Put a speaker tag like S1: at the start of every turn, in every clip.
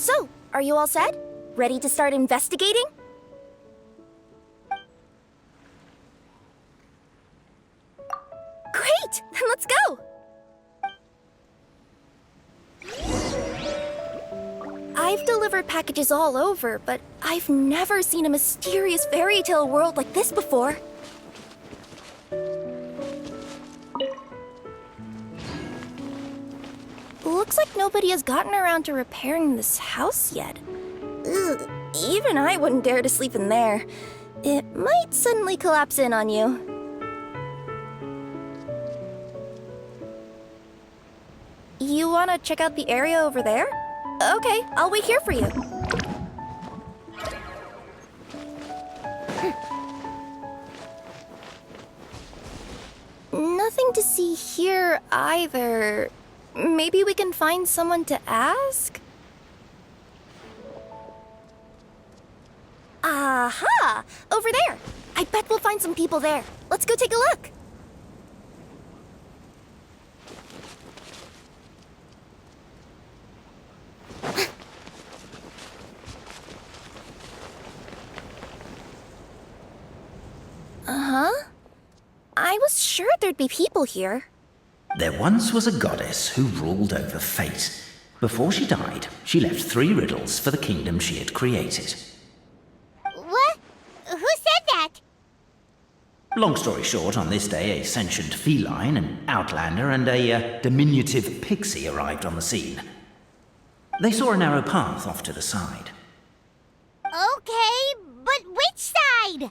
S1: So, are you all set? Ready to start investigating? Great! Then let's go! I've delivered packages all over, but I've never seen a mysterious fairy tale world like this before. Looks like nobody has gotten around to repairing this house yet. Ugh, even I wouldn't dare to sleep in there. It might suddenly collapse in on you. You want to check out the area over there? Okay, I'll wait here for you. Nothing to see here either. Maybe we can find someone to ask? Aha! Over there! I bet we'll find some people there. Let's go take a look. Uh-huh. I was sure there'd be people here.
S2: There once was a goddess who ruled over fate. Before she died, she left 3 riddles for the kingdom she had created.
S3: What? Who said that?
S2: Long story short, on this day, a sentient feline, an outlander, and a diminutive pixie arrived on the scene. They saw a narrow path off to the side.
S3: Okay, but which side?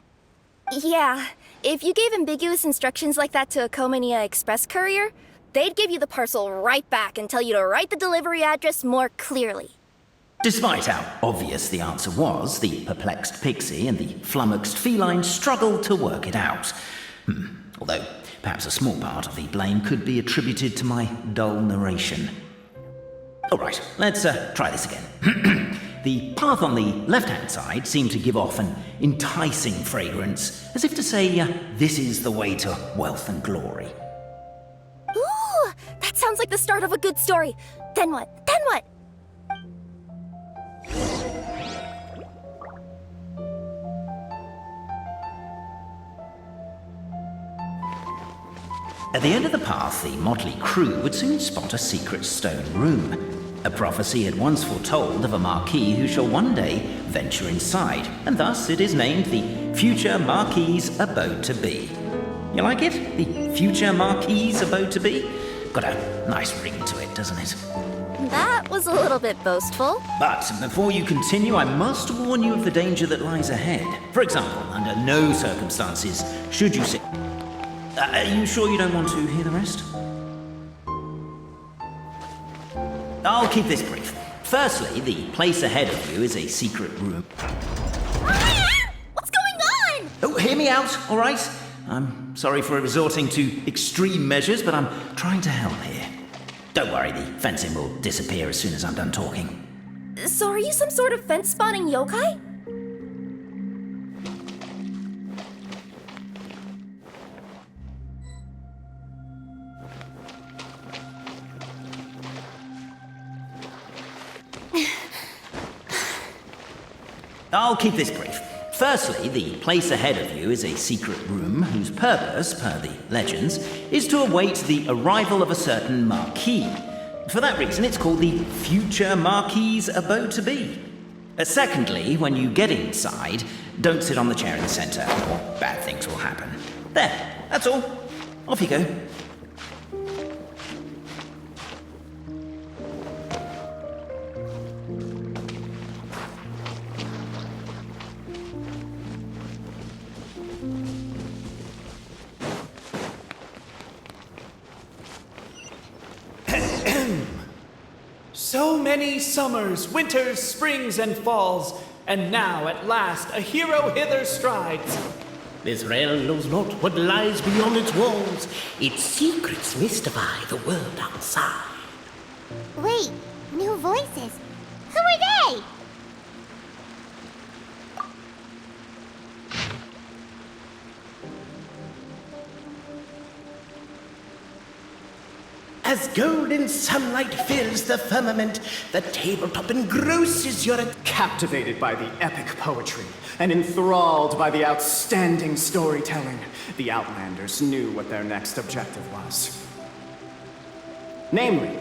S1: Yeah, if you gave ambiguous instructions like that to a Komania Express courier, they'd give you the parcel right back and tell you to write the delivery address more clearly.
S2: Despite how obvious the answer was, the perplexed pixie and the flummoxed feline struggled to work it out. Although, perhaps a small part of the blame could be attributed to my dull narration. Alright, let's try this again. The path on the left-hand side seemed to give off an enticing fragrance, as if to say, this is the way to wealth and glory.
S1: Ooh, that sounds like the start of a good story. Then what? Then what?
S2: At the end of the path, the motley crew would soon spot a secret stone room. A prophecy had once foretold of a Marquis who shall one day venture inside, and thus it is named the Future Marquis's Abode to Be. You like it? The Future Marquis's Abode to Be? Got a nice ring to it, doesn't it?
S1: That was a little bit boastful.
S2: But before you continue, I must warn you of the danger that lies ahead. For example, under no circumstances should you sit... Are you sure you don't want to hear the rest? I'll keep this brief. Firstly, the place ahead of you is a secret room.
S1: What's going on?
S2: Oh, hear me out, all right? I'm sorry for resorting to extreme measures, but I'm trying to help here. Don't worry, the fencing will disappear as soon as I'm done talking.
S1: So are you some sort of fence-spotting yokai?
S2: I'll keep this brief. Firstly, the place ahead of you is a secret room whose purpose, per the legends, is to await the arrival of a certain Marquis. For that reason, it's called the Future Marquis's Abode to Be. Secondly, when you get inside, don't sit on the chair in the centre, or bad things will happen. There, that's all. Off you go.
S4: So many summers, winters, springs, and falls, and now at last a hero hither strides.
S5: This realm knows not what lies beyond its walls. Its secrets mystify the world outside.
S3: Wait, new voices. Who are they?
S5: As golden sunlight fills the firmament, the tabletop engrosses your...
S6: Captivated by the epic poetry and enthralled by the outstanding storytelling, the Outlanders knew what their next objective was. Namely,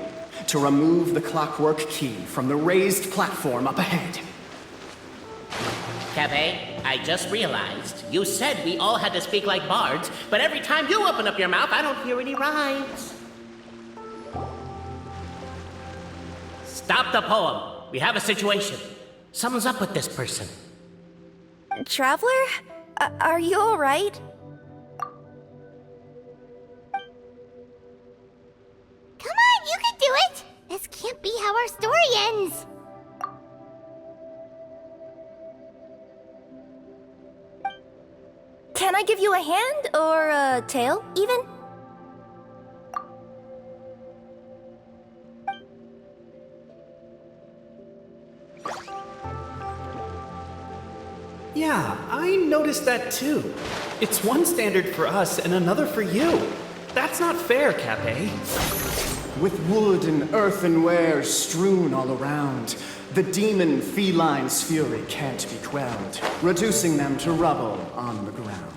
S6: to remove the clockwork key from the raised platform up ahead.
S5: Cafe, I just realized you said we all had to speak like bards, but every time you open up your mouth, I don't hear any rhymes. Stop the poem. We have a situation. Something's up with this person.
S1: Traveler? Are you alright?
S3: Come on, you can do it! This can't be how our story ends.
S1: Can I give you a hand or a tail, even?
S4: Yeah, I noticed that too. It's one standard for us and another for you. That's not fair, Cape.
S6: With wood and earthenware strewn all around, the demon feline's fury can't be quelled, reducing them to rubble on the ground.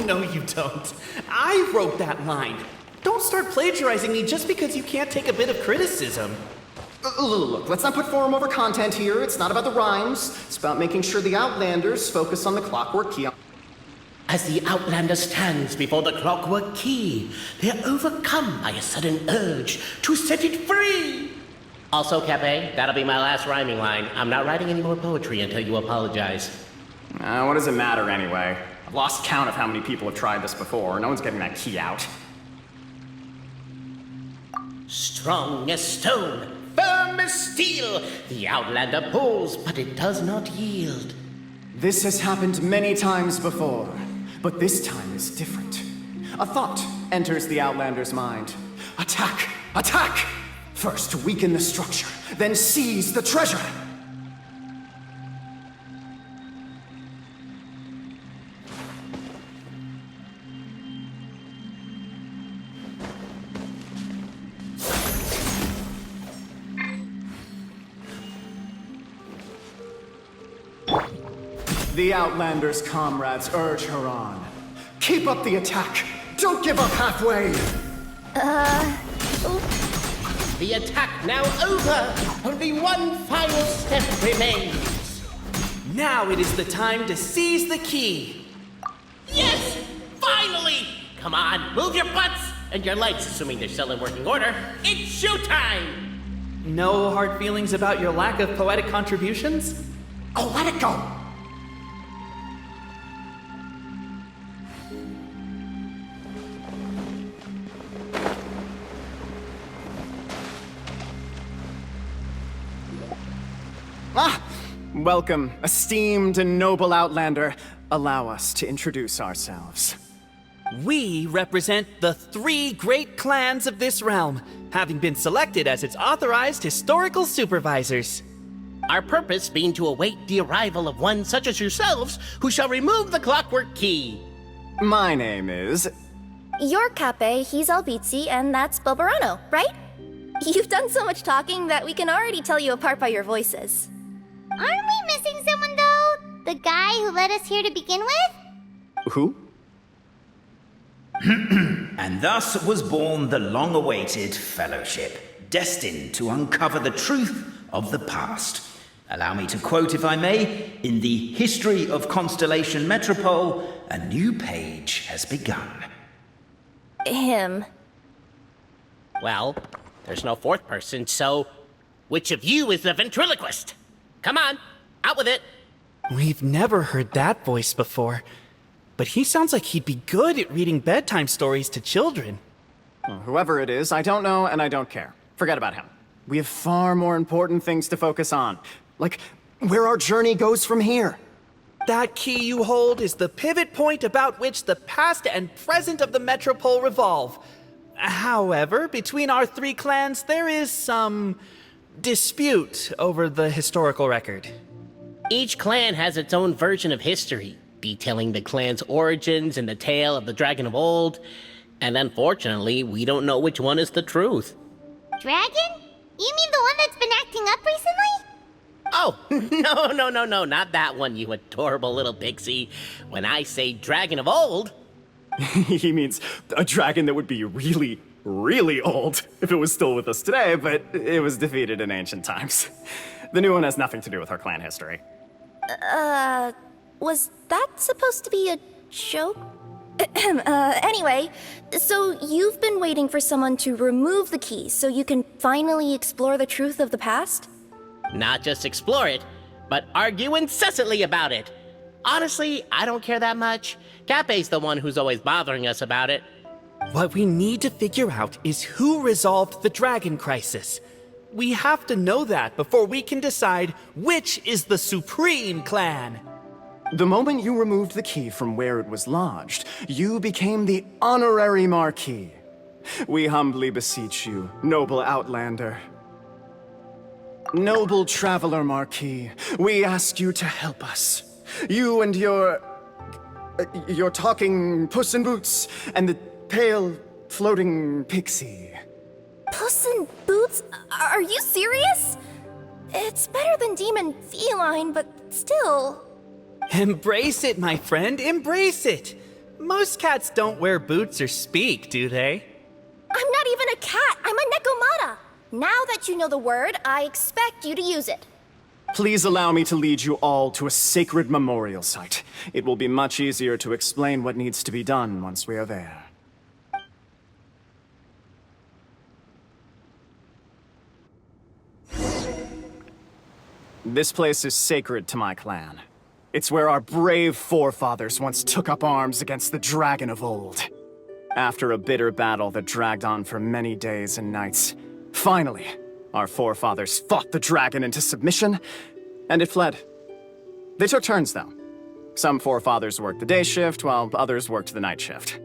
S4: No, you don't. I wrote that line. Don't start plagiarizing me just because you can't take a bit of criticism.
S6: Look, let's not put form over content here. It's not about the rhymes. It's about making sure the Outlanders focus on the clockwork key.
S5: As the Outlander stands before the clockwork key, they're overcome by a sudden urge to set it free. Also, Cape, that'll be my last rhyming line. I'm not writing any more poetry until you apologize.
S6: What does it matter anyway? I've lost count of how many people have tried this before. No one's getting that key out.
S5: Strong as stone, firm as steel, the Outlander pulls, but it does not yield.
S6: This has happened many times before, but this time is different. A thought enters the Outlander's mind. Attack! Attack! First weaken the structure, then seize the treasure! The Outlander's comrades urge her on. Keep up the attack! Don't give up halfway!
S5: The attack now over! Only one final step remains.
S4: Now it is the time to seize the key.
S5: Yes! Finally! Come on, move your butts! And your legs, assuming they're still in working order. It's showtime!
S4: No hard feelings about your lack of poetic contributions?
S6: Oh, let it go! Welcome, esteemed and noble Outlander. Allow us to introduce ourselves.
S4: We represent the 3 great clans of this realm, having been selected as its authorized historical supervisors.
S5: Our purpose being to await the arrival of one such as yourselves who shall remove the clockwork key.
S6: My name is...
S1: You're Cape, he's Albizzi, and that's Bobarano, right? You've done so much talking that we can already tell you apart by your voices.
S3: Aren't we missing someone, though? The guy who led us here to begin with?
S6: Who?
S2: And thus was born the long-awaited fellowship, destined to uncover the truth of the past. Allow me to quote, if I may, in the history of Constellation Metropole, a new page has begun.
S1: Him.
S5: Well, there's no fourth person, so which of you is the ventriloquist? Come on, out with it.
S4: We've never heard that voice before, but he sounds like he'd be good at reading bedtime stories to children.
S6: Well, whoever it is, I don't know and I don't care. Forget about him. We have far more important things to focus on, like where our journey goes from here.
S4: That key you hold is the pivot point about which the past and present of the Metropole revolve. However, between our 3 clans, there is some dispute over the historical record.
S5: Each clan has its own version of history, detailing the clan's origins and the tale of the dragon of old. And unfortunately, we don't know which one is the truth.
S3: Dragon? You mean the one that's been acting up recently?
S5: Oh, no, not that one, you adorable little pixie. When I say dragon of old...
S6: He means a dragon that would be really, really old if it was still with us today, but it was defeated in ancient times. The new one has nothing to do with our clan history.
S1: Was that supposed to be a joke? Anyway, so you've been waiting for someone to remove the key so you can finally explore the truth of the past?
S5: Not just explore it, but argue incessantly about it. Honestly, I don't care that much. Cape's the one who's always bothering us about it.
S4: What we need to figure out is who resolved the dragon crisis. We have to know that before we can decide which is the supreme clan.
S6: The moment you removed the key from where it was lodged, you became the honorary Marquis. We humbly beseech you, noble Outlander. Noble Traveler Marquis, we ask you to help us. You and your talking Puss in Boots and the pale floating pixie.
S1: Puss in Boots? Are you serious? It's better than demon feline, but still.
S4: Embrace it, my friend, embrace it. Most cats don't wear boots or speak, do they?
S1: I'm not even a cat, I'm a Nekomata. Now that you know the word, I expect you to use it.
S6: Please allow me to lead you all to a sacred memorial site. It will be much easier to explain what needs to be done once we are there. This place is sacred to my clan. It's where our brave forefathers once took up arms against the dragon of old. After a bitter battle that dragged on for many days and nights, finally, our forefathers fought the dragon into submission, and it fled. They took turns, though. Some forefathers worked the day shift, while others worked the night shift.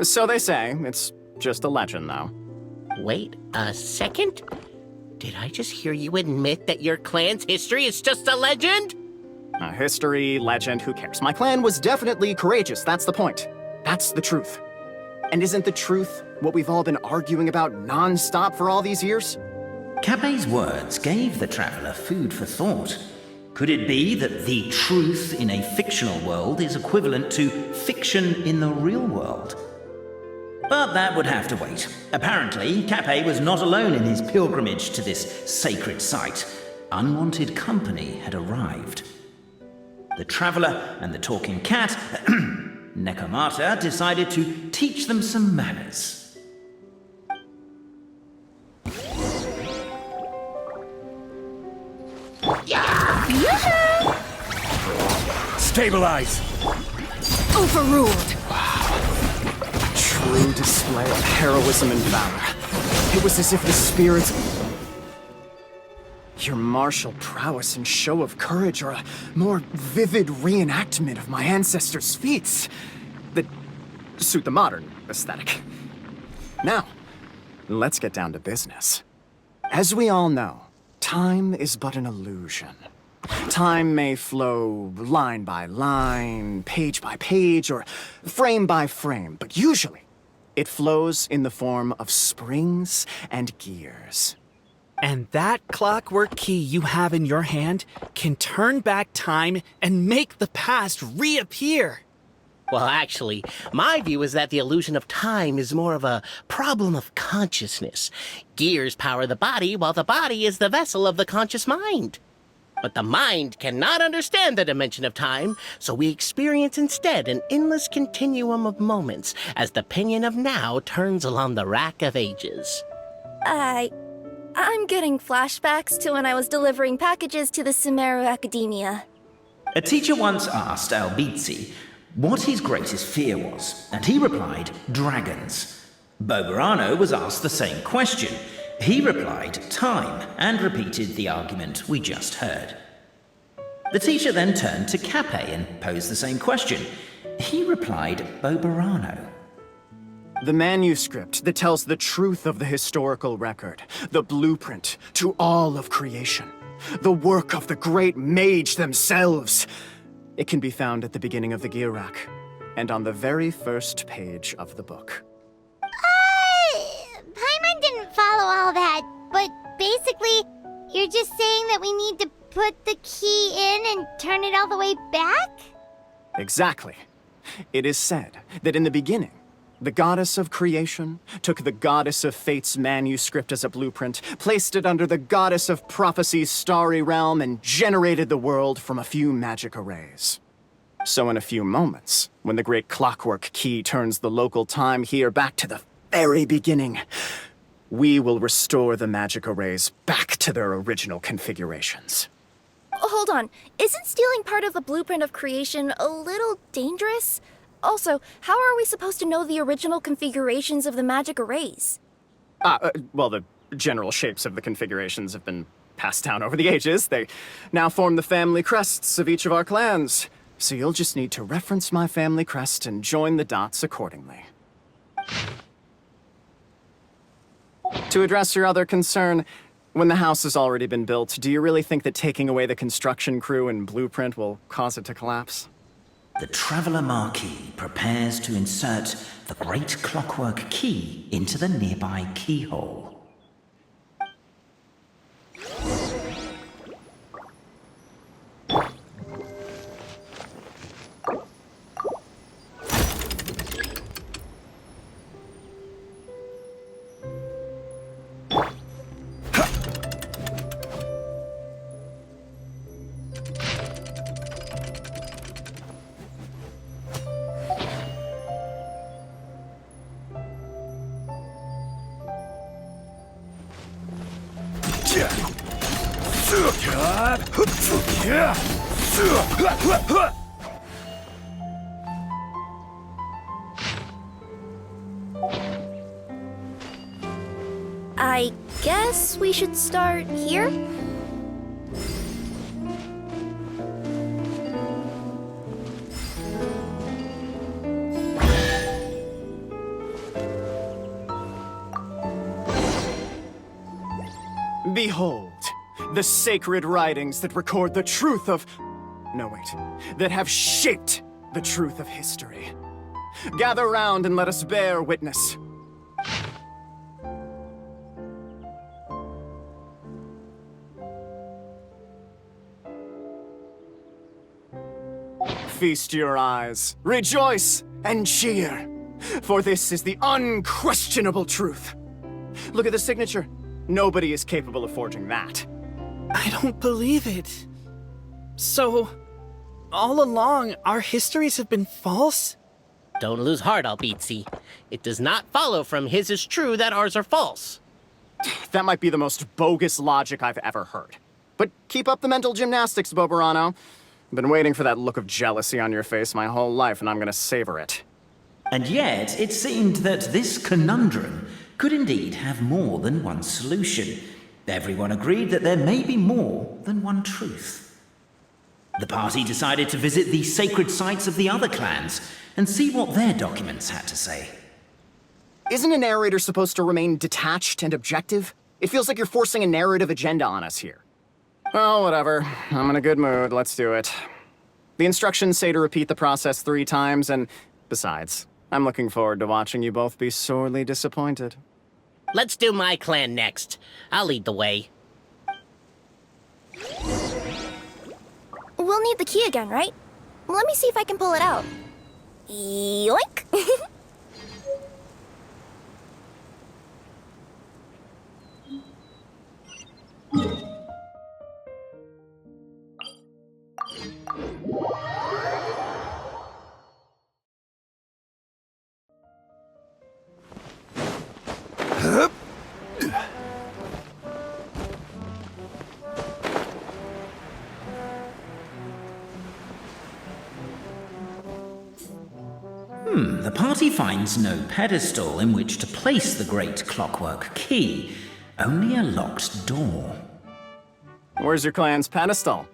S6: So they say. It's just a legend, though.
S5: Wait a second? Did I just hear you admit that your clan's history is just a legend?
S6: History, legend, who cares? My clan was definitely courageous, that's the point. That's the truth. And isn't the truth what we've all been arguing about non-stop for all these years?
S2: Cape's words gave the traveler food for thought. Could it be that the truth in a fictional world is equivalent to fiction in the real world? But that would have to wait. Apparently, Cape was not alone in his pilgrimage to this sacred site. Unwanted company had arrived. The traveler and the talking cat, Nekomata, decided to teach them some manners.
S7: Stabilize!
S1: Overruled.
S6: True display of heroism and valor. It was as if the spirits... Your martial prowess and show of courage are a more vivid reenactment of my ancestors' feats that suit the modern aesthetic. Now, let's get down to business. As we all know, time is but an illusion. Time may flow line by line, page by page, or frame by frame, but usually it flows in the form of springs and gears.
S4: And that clockwork key you have in your hand can turn back time and make the past reappear.
S5: Well, actually, my view is that the illusion of time is more of a problem of consciousness. Gears power the body, while the body is the vessel of the conscious mind. But the mind cannot understand the dimension of time, so we experience instead an endless continuum of moments as the pinion of now turns along the rack of ages.
S1: I'm getting flashbacks to when I was delivering packages to the Sumeru Academia.
S2: A teacher once asked Albizzi what his greatest fear was, and he replied, dragons. Boberano was asked the same question. He replied, time, and repeated the argument we just heard. The teacher then turned to Cape and posed the same question. He replied, Boberano.
S6: The manuscript that tells the truth of the historical record, the blueprint to all of creation, the work of the great mage themselves. It can be found at the beginning of the gear rack. and on the very first page of the book.
S3: Paimon didn't follow all that, but basically, you're just saying that we need to put the key in and turn it all the way back?
S6: Exactly. It is said that in the beginning, the goddess of creation took the goddess of fate's manuscript as a blueprint, placed it under the goddess of prophecy's starry realm, and generated the world from a few magic arrays. So in a few moments, when the great clockwork key turns the local time here back to the very beginning, we will restore the magic arrays back to their original configurations.
S1: Hold on, isn't stealing part of the blueprint of creation a little dangerous? Also, how are we supposed to know the original configurations of the magic arrays?
S6: Well, the general shapes of the configurations have been passed down over the ages. They now form the family crests of each of our clans. So you'll just need to reference my family crest and join the dots accordingly. To address your other concern, when the house has already been built, do you really think that taking away the construction crew and blueprint will cause it to collapse?
S2: The Traveller Marquis prepares to insert the great clockwork key into the nearby keyhole.
S1: I guess we should start here?
S6: Behold, the sacred writings that record the truth of... No, wait. That have shaped the truth of history. Gather round and let us bear witness. Feast your eyes, rejoice, and cheer, for this is the unquestionable truth. Look at the signature. Nobody is capable of forging that.
S4: I don't believe it. So, all along, our histories have been false?
S5: Don't lose heart, Albizzi. It does not follow from his is true that ours are false.
S6: That might be the most bogus logic I've ever heard. But keep up the mental gymnastics, Boberano. I've been waiting for that look of jealousy on your face my whole life, and I'm gonna savor it.
S2: And yet, it seemed that this conundrum could indeed have more than one solution. Everyone agreed that there may be more than one truth. The party decided to visit the sacred sites of the other clans and see what their documents had to say.
S6: Isn't a narrator supposed to remain detached and objective? It feels like you're forcing a narrative agenda on us here. Well, whatever. I'm in a good mood. Let's do it. The instructions say to repeat the process 3 times, and besides, I'm looking forward to watching you both be sorely disappointed.
S5: Let's do my clan next. I'll lead the way.
S1: We'll need the key again, right? Let me see if I can pull it out. Yoink!
S2: The party finds no pedestal in which to place the great clockwork key, only a locked door.
S6: Where's your clan's pedestal?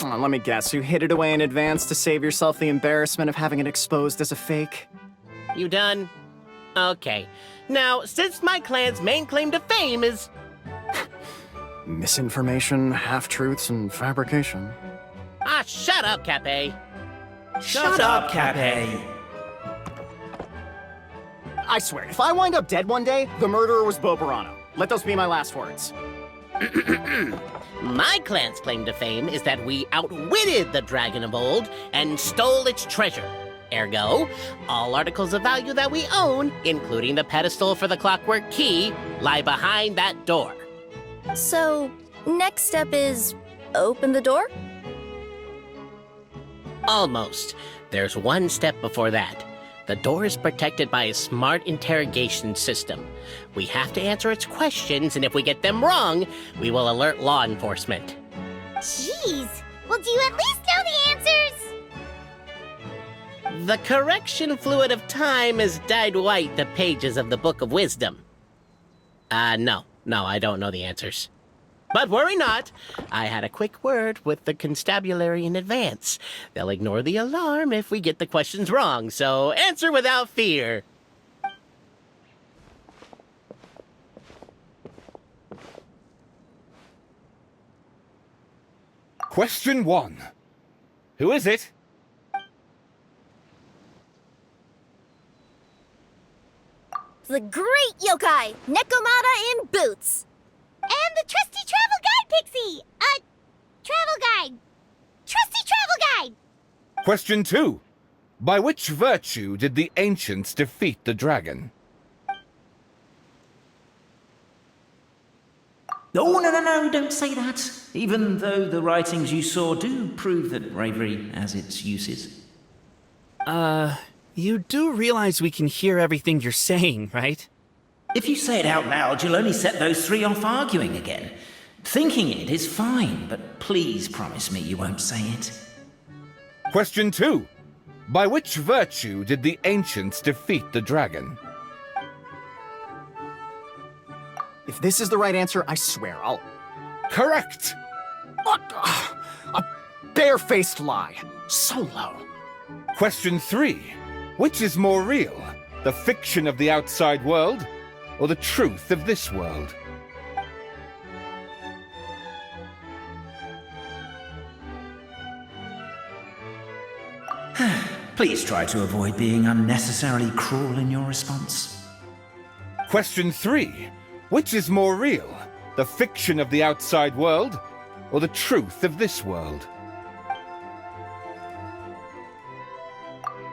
S6: Oh, let me guess, you hid it away in advance to save yourself the embarrassment of having it exposed as a fake?
S5: You done? Okay. Now, since my clan's main claim to fame is...
S6: Misinformation, half-truths, and fabrication.
S5: Ah, shut up, Cape.
S2: Shut up, Cape.
S6: I swear, if I wind up dead one day, the murderer was Boberano. Let those be my last words.
S5: My clan's claim to fame is that we outwitted the dragon of old and stole its treasure. Ergo, all articles of value that we own, including the pedestal for the clockwork key, lie behind that door.
S1: So, next step is open the door?
S5: Almost. There's one step before that. The door is protected by a smart interrogation system. We have to answer its questions, and if we get them wrong, we will alert law enforcement.
S3: Jeez. Well, do you at least know the answers?
S5: The correction fluid of time has dyed white the pages of the Book of Wisdom. No, I don't know the answers. But worry not. I had a quick word with the constabulary in advance. They'll ignore the alarm if we get the questions wrong, so answer without fear.
S7: Question 1. Who is it?
S1: The great yokai, Nekomata in boots!
S3: And the trusty travel guide, Pixie! Travel guide! Trusty travel guide!
S7: Question 2. By which virtue did the ancients defeat the dragon?
S2: Oh, no, don't say that. Even though the writings you saw do prove that bravery has its uses.
S4: You do realize we can hear everything you're saying, right?
S2: If you say it out loud, you'll only set those three off arguing again. Thinking it is fine, but please promise me you won't say it.
S7: Question 2. By which virtue did the ancients defeat the dragon?
S6: If this is the right answer, I swear I'll...
S7: Correct!
S6: A barefaced lie. So low.
S7: Question 3. Which is more real? The fiction of the outside world, or the truth of this world?
S2: Please try to avoid being unnecessarily cruel in your response.
S7: Question 3. Which is more real? The fiction of the outside world, or the truth of this world?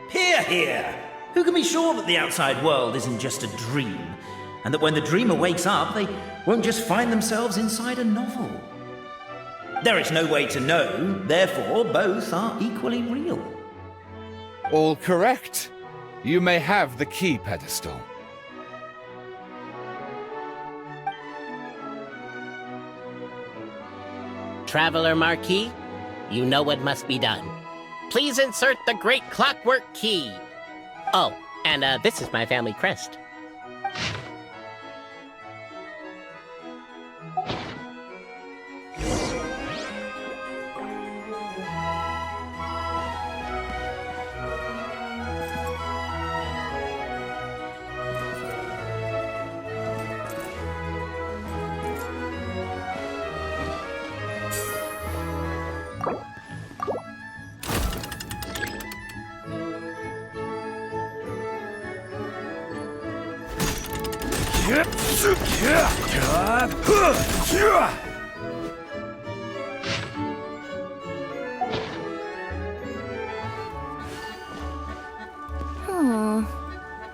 S2: Hear, hear! Who can be sure that the outside world isn't just a dream? And that when the dreamer wakes up, they won't just find themselves inside a novel? There is no way to know, therefore both are equally real.
S7: All correct. You may have the key pedestal.
S5: Traveler Marquis, you know what must be done. Please insert the great clockwork key. Oh, and this is my family crest.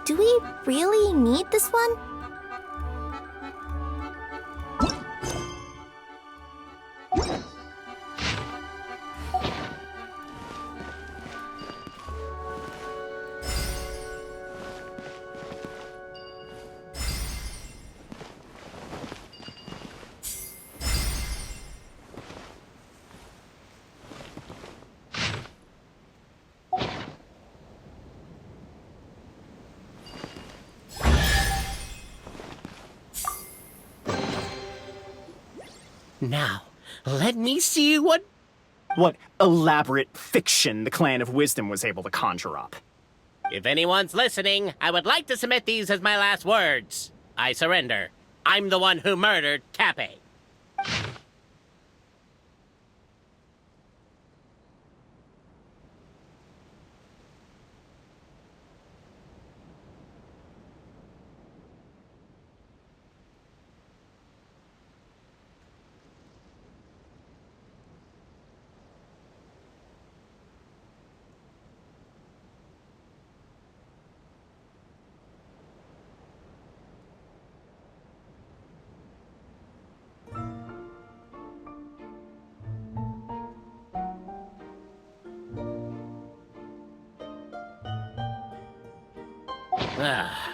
S1: Do we really need this one?
S5: Now, let me see what...
S6: What elaborate fiction the Clan of Wisdom was able to conjure up.
S5: If anyone's listening, I would like to submit these as my last words. I surrender. I'm the one who murdered Cape. Ah.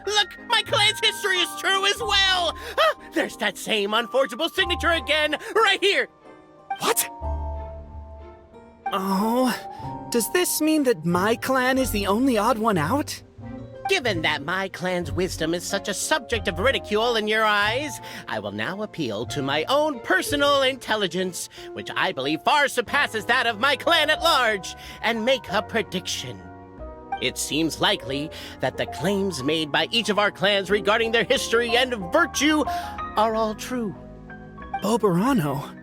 S5: Look! My clan's history is true as well! Ah, there's that same unforgeable signature again, right here!
S6: What?
S4: Oh, does this mean that my clan is the only odd one out?
S5: Given that my clan's wisdom is such a subject of ridicule in your eyes, I will now appeal to my own personal intelligence, which I believe far surpasses that of my clan at large, and make a prediction. It seems likely that the claims made by each of our clans regarding their history and virtue are all true.
S4: Boberano?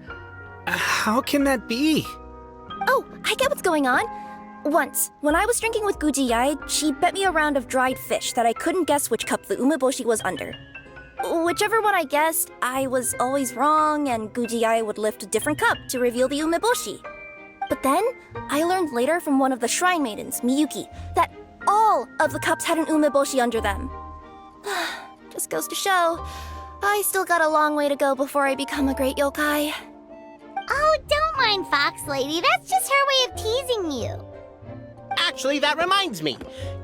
S4: How can that be?
S1: Oh, I get what's going on. Once, when I was drinking with Gujiyai, she bet me a round of dried fish that I couldn't guess which cup the umeboshi was under. Whichever one I guessed, I was always wrong, and Gujiyai would lift a different cup to reveal the umeboshi. But then, I learned later from one of the shrine maidens, Miyuki, that all of the cups had an umeboshi under them. Just goes to show, I still got a long way to go before I become a great yokai.
S3: Oh, don't mind Fox Lady. That's just her way of teasing you.
S5: Actually, that reminds me.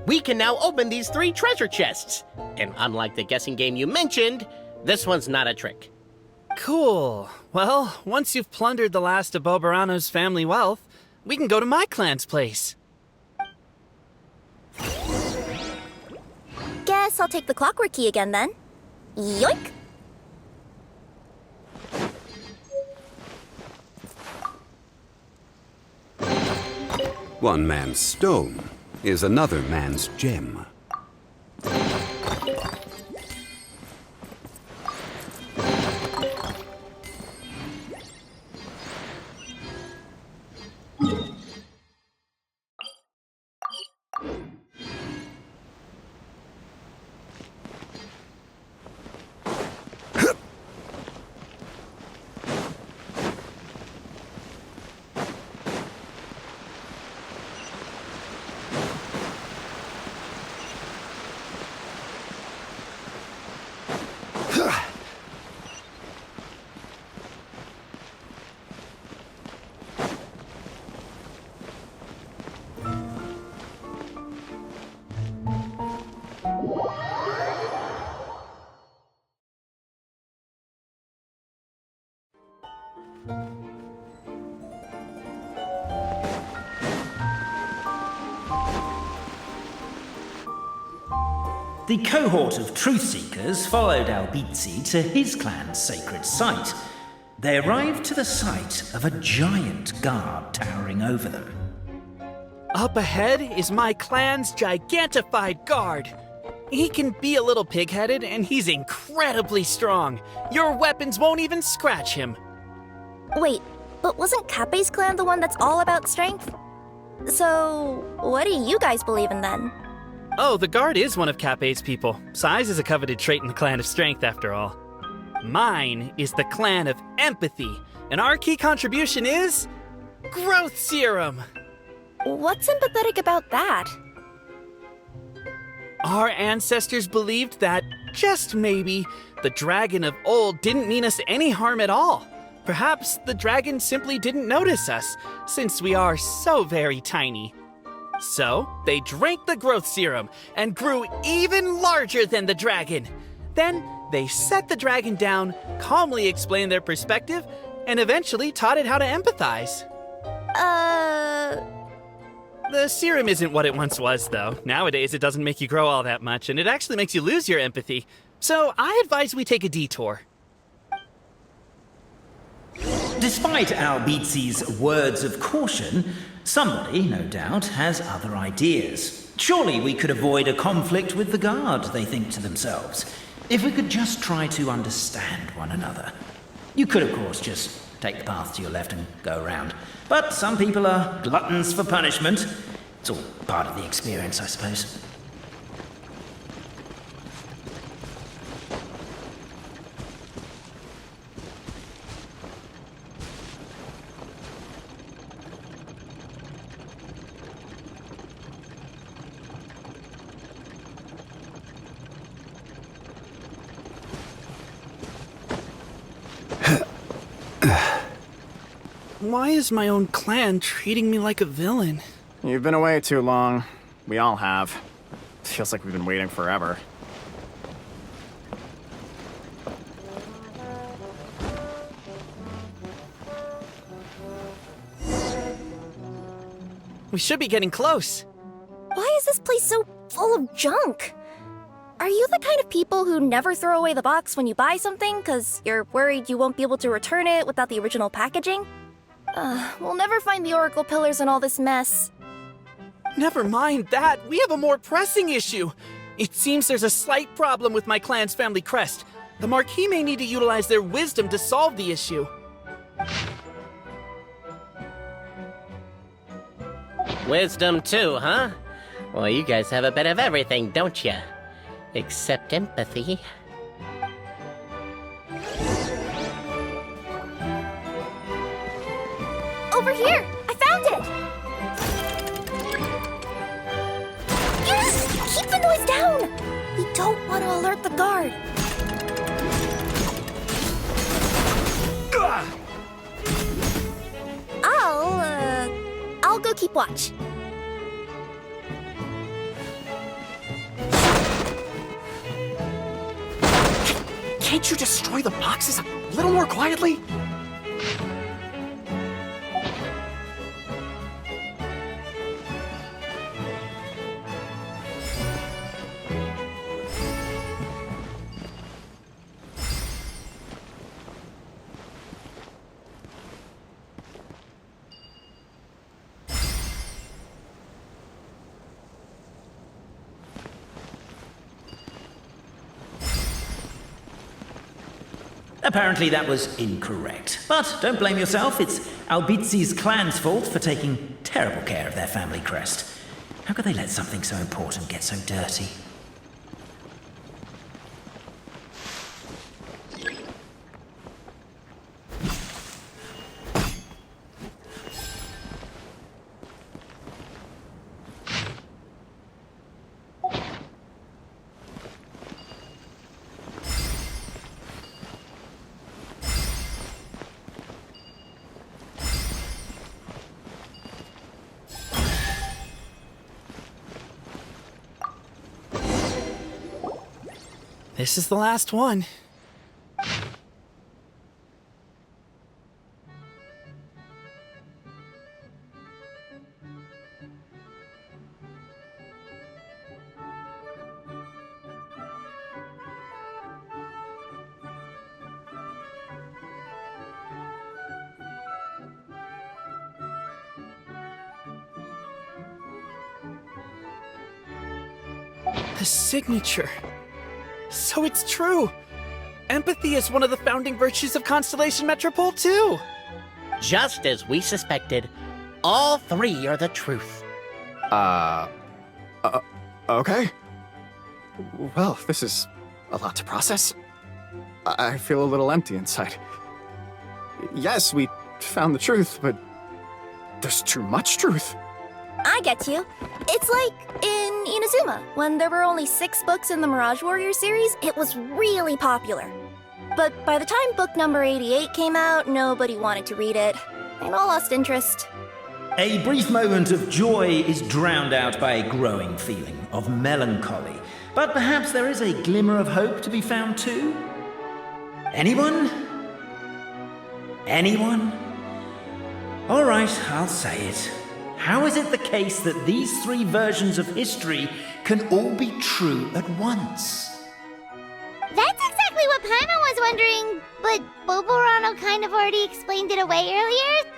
S5: We can now open these 3 treasure chests. And unlike the guessing game you mentioned, this one's not a trick.
S4: Cool. Well, once you've plundered the last of Boberano's family wealth, we can go to my clan's place.
S1: Guess I'll take the clockwork key again then. Yoink!
S8: One man's stone is another man's gem.
S2: The cohort of truth seekers followed Albizzi to his clan's sacred site. They arrived to the site of a giant guard towering over them.
S4: Up ahead is my clan's gigantified guard. He can be a little pig-headed, and he's incredibly strong. Your weapons won't even scratch him.
S1: Wait, but wasn't Kappei's clan the one that's all about strength? So, what do you guys believe in then?
S4: Oh, the guard is one of Kappei's people. Size is a coveted trait in the clan of strength, after all. Mine is the clan of empathy, and our key contribution is... growth serum!
S1: What's sympathetic about that?
S4: Our ancestors believed that, just maybe, the dragon of old didn't mean us any harm at all. Perhaps the dragon simply didn't notice us, since we are so very tiny. So, they drank the growth serum and grew even larger than the dragon. Then, they set the dragon down, calmly explained their perspective, and eventually taught it how to empathize. The serum isn't what it once was, though. Nowadays, it doesn't make you grow all that much, and it actually makes you lose your empathy. So, I advise we take a detour.
S2: Despite Albizzi's words of caution, somebody, no doubt, has other ideas. Surely we could avoid a conflict with the guard, they think to themselves, if we could just try to understand one another. You could, of course, just take the path to your left and go around. But some people are gluttons for punishment. It's all part of the experience, I suppose.
S4: Why is my own clan treating me like a villain?
S6: You've been away too long. We all have. Feels like we've been waiting forever.
S4: We should be getting close.
S1: Why is this place so full of junk? Are you the kind of people who never throw away the box when you buy something because you're worried you won't be able to return it without the original packaging? We'll never find the Oracle Pillars in all this mess.
S4: Never mind that. We have a more pressing issue. It seems there's a slight problem with my clan's family crest. The Marquis may need to utilize their wisdom to solve the issue.
S5: Wisdom too, huh? Well, you guys have a bit of everything, don't you? Except empathy.
S1: Over here! I found it! Yes! Keep the noise down! We don't want to alert the guard. I'll go keep watch.
S6: Can't you destroy the boxes a little more quietly?
S2: Apparently that was incorrect. But don't blame yourself, it's Albizi's clan's fault for taking terrible care of their family crest. How could they let something so important get so dirty?
S4: This is the last one. The signature. So it's true! Empathy is one of the founding virtues of Constellation Metropole, too!
S5: Just as we suspected, all three are the truth.
S6: Okay. Well, this is a lot to process. I feel a little empty inside. Yes, we found the truth, but there's too much truth.
S1: I get you. It's like in Inazuma, when there were only 6 books in the Mirage Warrior series, it was really popular. But by the time book number 88 came out, nobody wanted to read it. They all lost interest.
S2: A brief moment of joy is drowned out by a growing feeling of melancholy. But perhaps there is a glimmer of hope to be found too? Anyone? Anyone? All right, I'll say it. How is it the case that these 3 versions of history can all be true at once?
S3: That's exactly what Paimon was wondering, but Boborano kind of already explained it away earlier.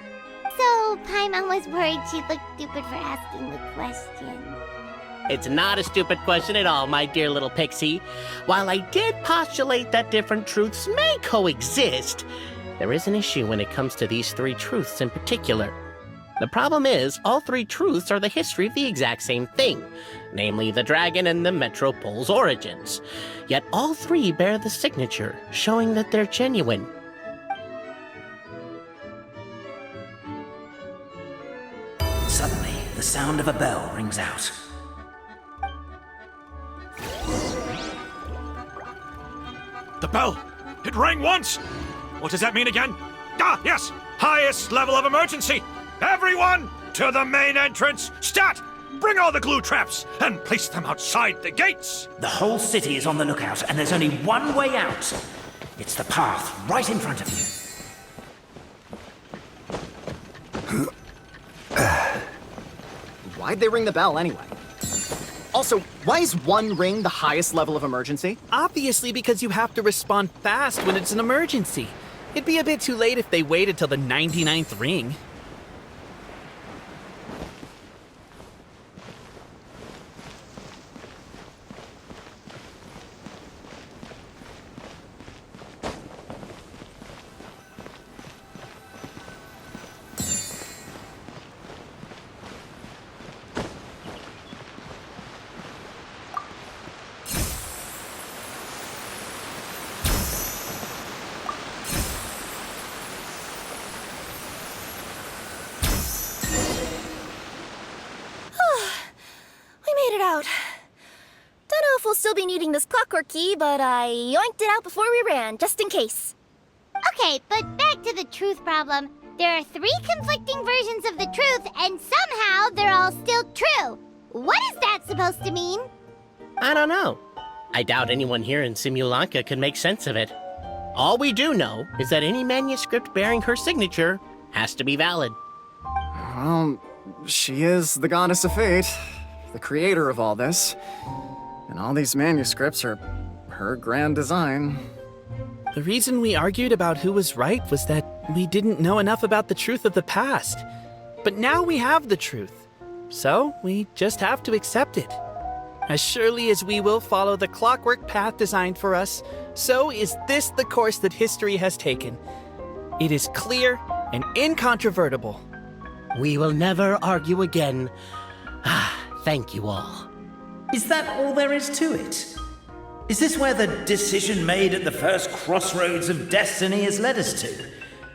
S3: So Paimon was worried she'd look stupid for asking the question.
S5: It's not a stupid question at all, my dear little pixie. While I did postulate that different truths may coexist, there is an issue when it comes to these 3 truths in particular. The problem is, all 3 truths are the history of the exact same thing, namely the dragon and the Metropole's origins. Yet all 3 bear the signature, showing that they're genuine.
S2: Suddenly, the sound of a bell rings out.
S9: The bell! It rang once! What does that mean again? Ah, yes! Highest level of emergency! Everyone, To the main entrance! Stat! Bring all the glue traps and place them outside the gates!
S2: The whole city is on the lookout, and there's only one way out. It's the path right in front of you.
S6: Why'd they ring the bell anyway? Also, why is one ring the highest level of emergency?
S4: Obviously because you have to respond fast when it's an emergency. It'd be a bit too late if they waited till the 99th ring.
S1: Out. Don't know if we'll still be needing this clockwork key, but I yoinked it out before we ran, just in case.
S3: Okay, but back to the truth problem. There are 3 conflicting versions of the truth, and somehow they're all still true. What is that supposed to mean?
S5: I don't know. I doubt anyone here in Simulanka can make sense of it. All we do know is that any manuscript bearing her signature has to be valid.
S6: Well, she is the goddess of fate, the creator of all this. And all these manuscripts are her grand design.
S4: The reason we argued about who was right was that we didn't know enough about the truth of the past. But now we have the truth. So we just have to accept it. As surely as we will follow the clockwork path designed for us, so is this the course that history has taken. It is clear and incontrovertible.
S5: We will never argue again. Thank you all.
S2: Is that all there is to it? Is this where the decision made at the first crossroads of destiny has led us to?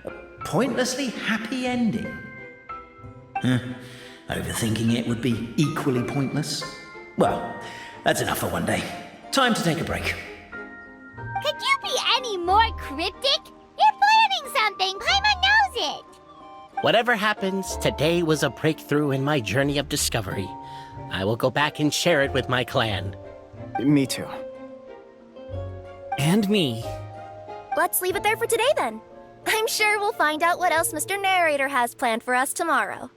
S2: A pointlessly happy ending? Overthinking it would be equally pointless. Well, that's enough for one day. Time to take a break.
S3: Could you be any more cryptic? You're planning something. Paimon knows it.
S5: Whatever happens, today was a breakthrough in my journey of discovery. I will go back and share it with my clan.
S6: Me too.
S4: And me.
S1: Let's leave it there for today then. I'm sure we'll find out what else Mr. Narrator has planned for us tomorrow.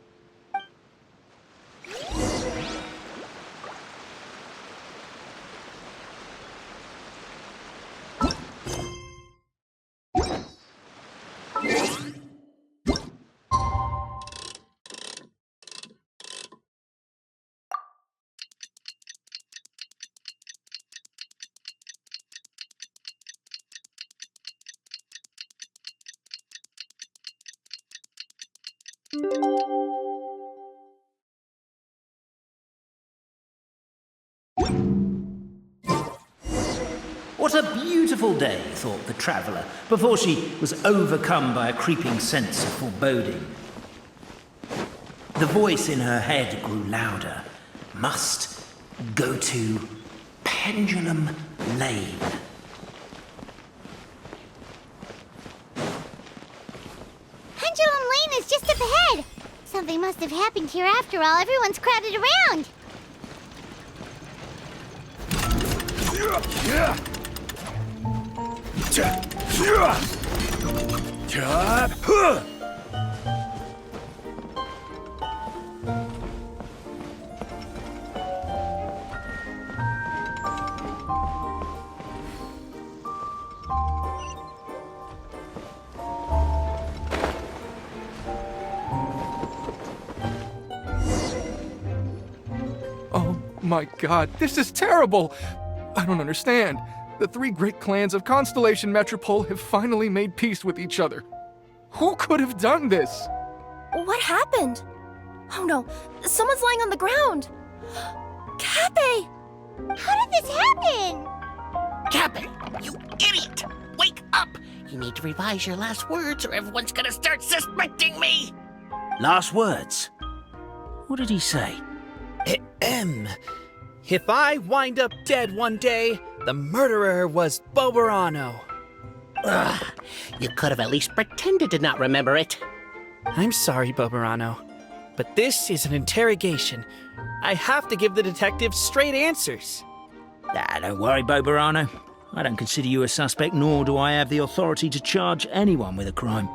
S2: What a beautiful day, thought the traveller, before she was overcome by a creeping sense of foreboding. The voice in her head grew louder. Must go to Pendulum Lane.
S3: Pendulum Lane is just up ahead. Something must have happened here after all. Everyone's crowded around.
S10: Oh my god, this is terrible! I don't understand. The 3 great clans of Constellation Metropole have finally made peace with each other. Who could have done this?
S1: What happened? Oh no, someone's lying on the ground. Cappe!
S3: How did this happen?
S5: Cappe, you idiot! Wake up! You need to revise your last words or everyone's gonna start suspecting me!
S2: Last words? What did he say?
S4: If I wind up dead one day, the murderer was Boberano.
S5: Ugh, you could have at least pretended to not remember it.
S4: I'm sorry, Boberano. But this is an interrogation. I have to give the detectives straight answers.
S2: Don't worry, Bobarano. I don't consider you a suspect, nor do I have the authority to charge anyone with a crime.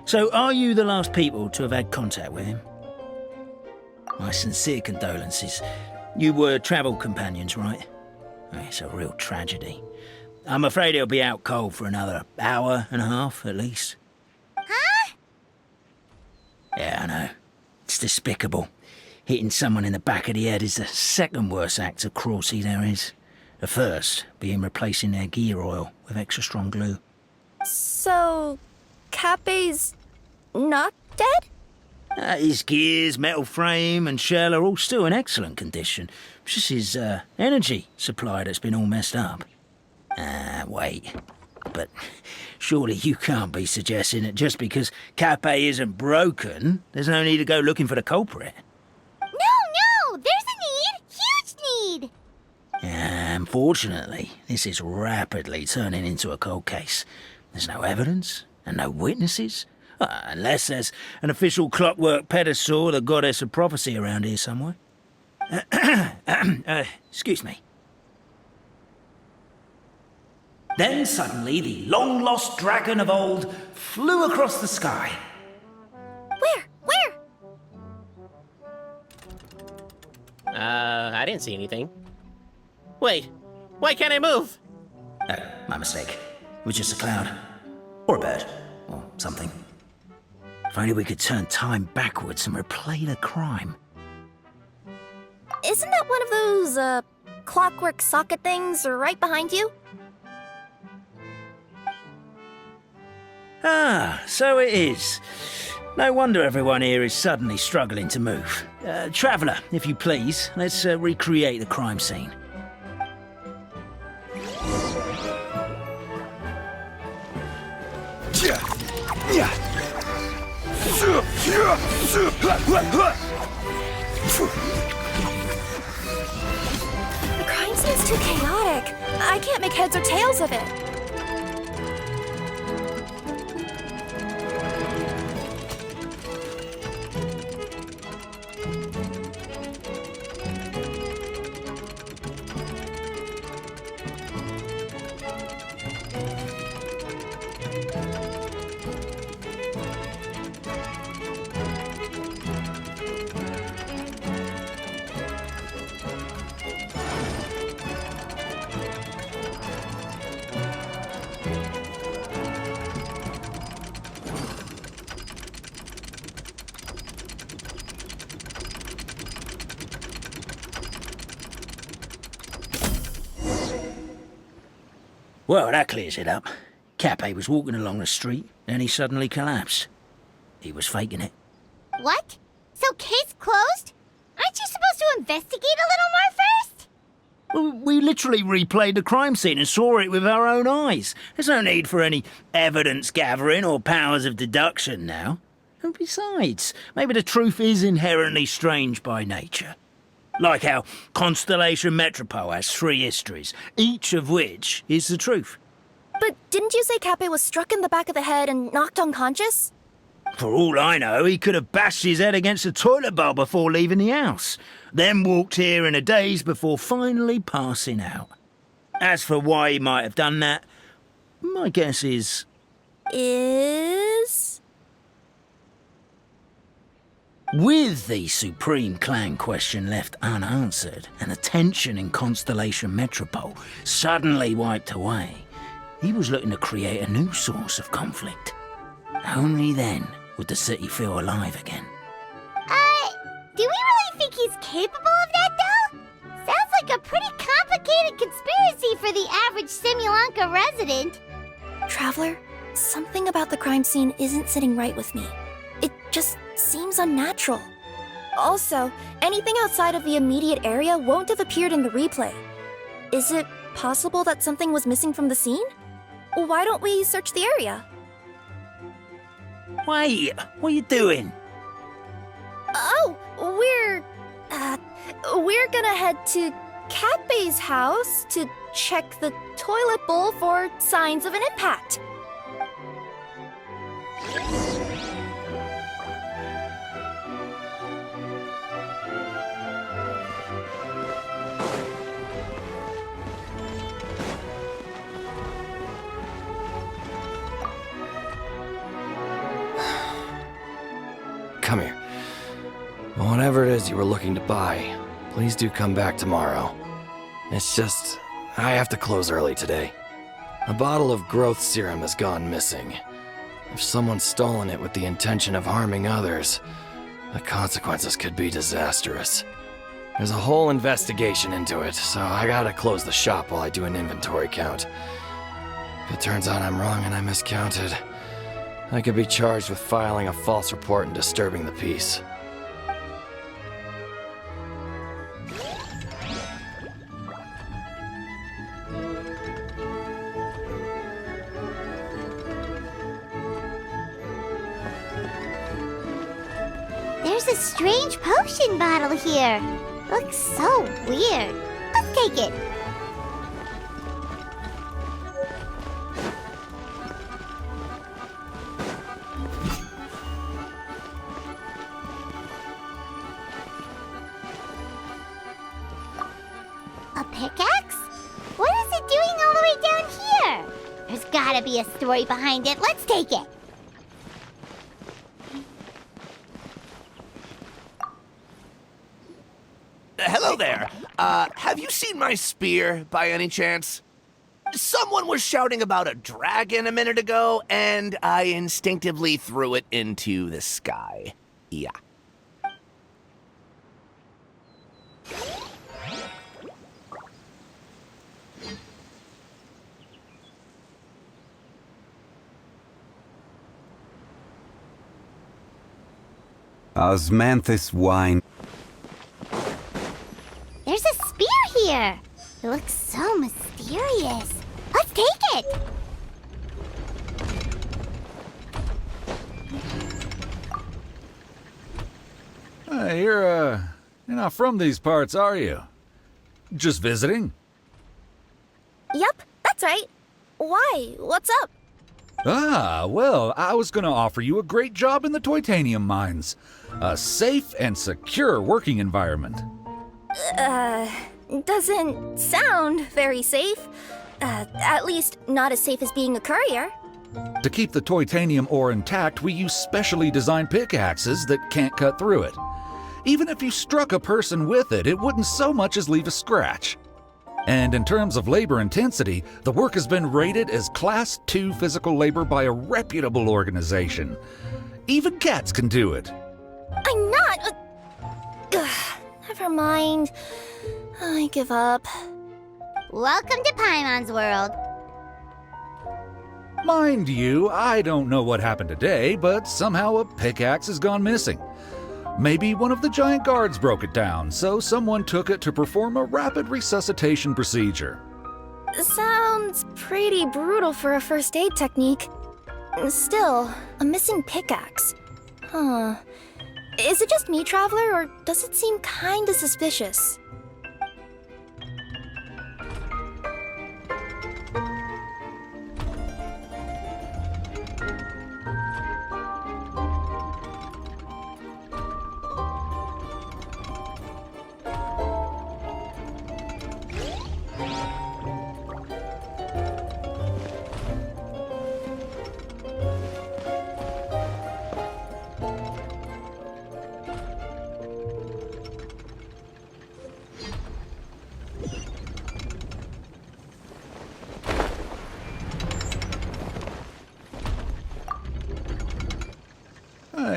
S2: So, are you the last people to have had contact with him? My sincere condolences. You were travel companions, right? It's a real tragedy. I'm afraid he'll be out cold for another hour and a half, at least.
S3: Huh?
S2: Yeah, I know. It's despicable. Hitting someone in the back of the head is the second worst act of cruelty there is. The first being replacing their gear oil with extra strong glue.
S1: So, Cape's not dead?
S2: His gears, metal frame and shell are all still in excellent condition. It's just his energy supply that's been all messed up. Wait. But surely you can't be suggesting that just because Cape isn't broken, there's no need to go looking for the culprit.
S3: No! There's a need! Huge need!
S2: Unfortunately, this is rapidly turning into a cold case. There's no evidence and no witnesses. Unless there's an official clockwork pedestal, the goddess of prophecy around here somewhere. Excuse me. Then suddenly the long-lost dragon of old flew across the sky.
S1: Where?
S5: I didn't see anything. Wait, why can't I move?
S2: Oh, my mistake. It was just a cloud. Or a bird. Or something. If only we could turn time backwards and replay the crime.
S1: Isn't that one of those, clockwork socket things right behind you?
S2: So it is. No wonder everyone here is suddenly struggling to move. Traveller, if you please, let's recreate the crime scene.
S1: The crime seems too chaotic. I can't make heads or tails of it.
S2: Well, that clears it up. Cape was walking along the street, then he suddenly collapsed. He was faking it.
S3: What? So case closed? Aren't you supposed to investigate a little more first?
S2: Well, we literally replayed the crime scene and saw it with our own eyes. There's no need for any evidence gathering or powers of deduction now. And besides, maybe the truth is inherently strange by nature. Like how Constellation Metropole has 3 histories, each of which is the truth.
S1: But didn't you say Cape was struck in the back of the head and knocked unconscious?
S2: For all I know, he could have bashed his head against a toilet bowl before leaving the house, then walked here in a daze before finally passing out. As for why he might have done that, my guess is... With the Supreme Clan question left unanswered and the tension in Constellation Metropole suddenly wiped away, he was looking to create a new source of conflict. Only then would the city feel alive again.
S3: Do we really think he's capable of that, though? Sounds like a pretty complicated conspiracy for the average Simulanka resident.
S1: Traveler, something about the crime scene isn't sitting right with me. It just seems unnatural. Also, anything outside of the immediate area won't have appeared in the replay. Is it possible that something was missing from the scene? Why don't we search the area?
S2: Wait, what are you doing?
S1: Oh, we're gonna head to Cape's house to check the toilet bowl for signs of an impact.
S11: were looking to buy, please do come back tomorrow. It's just, I have to close early today. A bottle of growth serum has gone missing. If someone's stolen it with the intention of harming others, the consequences could be disastrous. There's a whole investigation into it, so I gotta close the shop while I do an inventory count. If it turns out I'm wrong and I miscounted, I could be charged with filing a false report and disturbing the peace.
S3: There's a strange potion bottle here. Looks so weird. Let's take it. A pickaxe? What is it doing all the way down here? There's gotta be a story behind it. Let's take it.
S12: Hello there. Have you seen my spear by any chance? Someone was shouting about a dragon a minute ago, and I instinctively threw it into the sky. Yeah.
S8: Osmanthus wine.
S3: There's a spear here. It looks so mysterious. Let's take it.
S13: You're not from these parts, are you? Just visiting?
S1: Yep, that's right. Why? What's up?
S13: Well, I was gonna offer you a great job in the Titanium mines. A safe and secure working environment.
S1: Doesn't sound very safe. At least not as safe as being a courier.
S13: To keep the titanium ore intact, we use specially designed pickaxes that can't cut through it. Even if you struck a person with it, it wouldn't so much as leave a scratch. And in terms of labor intensity, the work has been rated as Class 2 physical labor by a reputable organization. Even cats can do it.
S1: I'm not. Never mind. I give up.
S3: Welcome to Paimon's world.
S13: Mind you, I don't know what happened today, but somehow a pickaxe has gone missing. Maybe one of the giant guards broke it down, so someone took it to perform a rapid resuscitation procedure.
S1: Sounds pretty brutal for a first aid technique. Still, a missing pickaxe. Huh. Is it just me, Traveler, or does it seem kinda suspicious?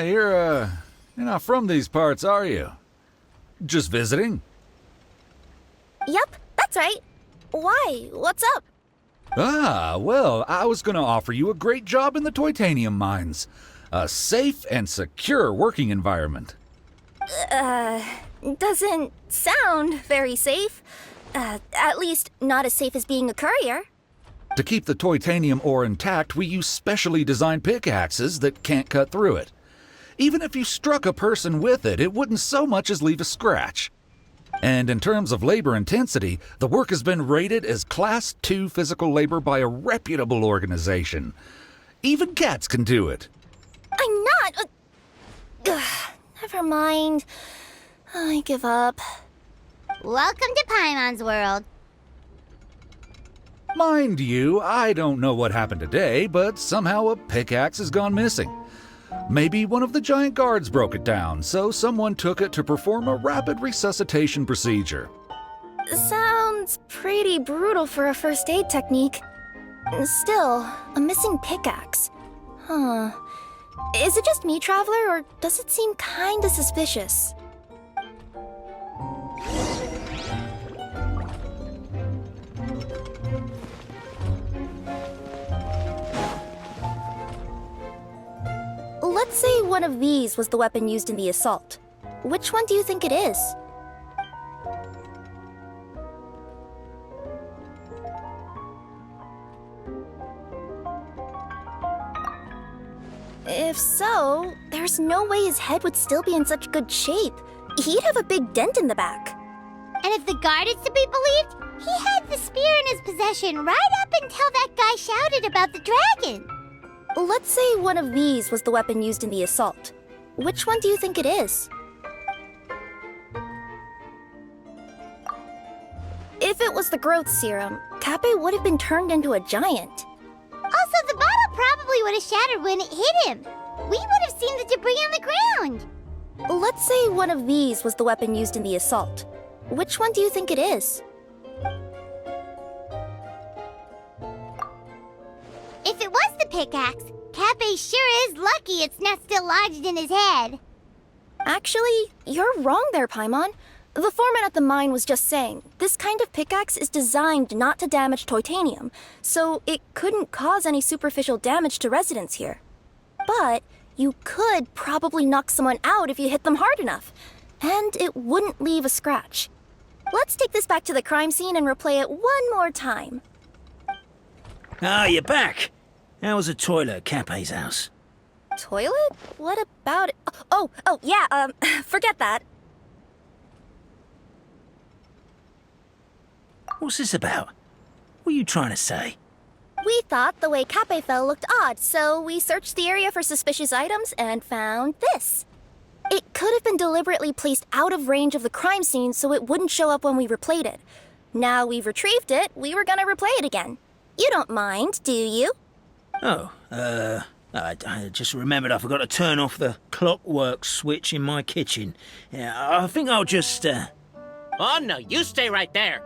S13: You're not from these parts, are you? Just visiting?
S1: Yep, that's right. Why? What's up?
S13: Well, I was gonna offer you a great job in the titanium mines. A safe and secure working environment.
S1: Doesn't sound very safe. At least not as safe as being a courier.
S13: To keep the titanium ore intact, we use specially designed pickaxes that can't cut through it. Even if you struck a person with it, it wouldn't so much as leave a scratch. And in terms of labor intensity, the work has been rated as Class 2 physical labor by a reputable organization. Even cats can do it.
S1: I'm not. Never mind. I give up.
S3: Welcome to Paimon's world.
S13: Mind you, I don't know what happened today, but somehow a pickaxe has gone missing. Maybe one of the giant guards broke it down, so someone took it to perform a rapid resuscitation procedure.
S1: Sounds pretty brutal for a first aid technique. Still, a missing pickaxe. Huh. Is it just me, Traveler, or does it seem kinda suspicious? Let's say one of these was the weapon used in the assault. Which one do you think it is? If so, there's no way his head would still be in such good shape. He'd have a big dent in the back.
S3: And if the guard is to be believed, he had the spear in his possession right up until that guy shouted about the dragon.
S1: Let's say one of these was the weapon used in the assault. Which one do you think it is? If it was the growth serum, Kappei would have been turned into a giant.
S3: Also, the bottle probably would have shattered when it hit him. We would have seen the debris on the ground.
S1: Let's say one of these was the weapon used in the assault. Which one do you think it is?
S3: If it was the pickaxe, Kappei sure is lucky it's not still lodged in his head.
S1: Actually, you're wrong there, Paimon. The foreman at the mine was just saying, this kind of pickaxe is designed not to damage titanium, so it couldn't cause any superficial damage to residents here. But you could probably knock someone out if you hit them hard enough, and it wouldn't leave a scratch. Let's take this back to the crime scene and replay it one more time.
S2: Ah, you're back. How was the toilet at Kappei's house?
S1: Toilet? What about it? Yeah, forget that.
S2: What's this about? What are you trying to say?
S1: We thought the way Kappei fell looked odd, so we searched the area for suspicious items and found this. It could have been deliberately placed out of range of the crime scene so it wouldn't show up when we replayed it. Now we've retrieved it, we were gonna replay it again. You don't mind, do you?
S2: I just remembered I forgot to turn off the clockwork switch in my kitchen. Yeah, I think I'll just,
S5: Oh, no, you stay right there.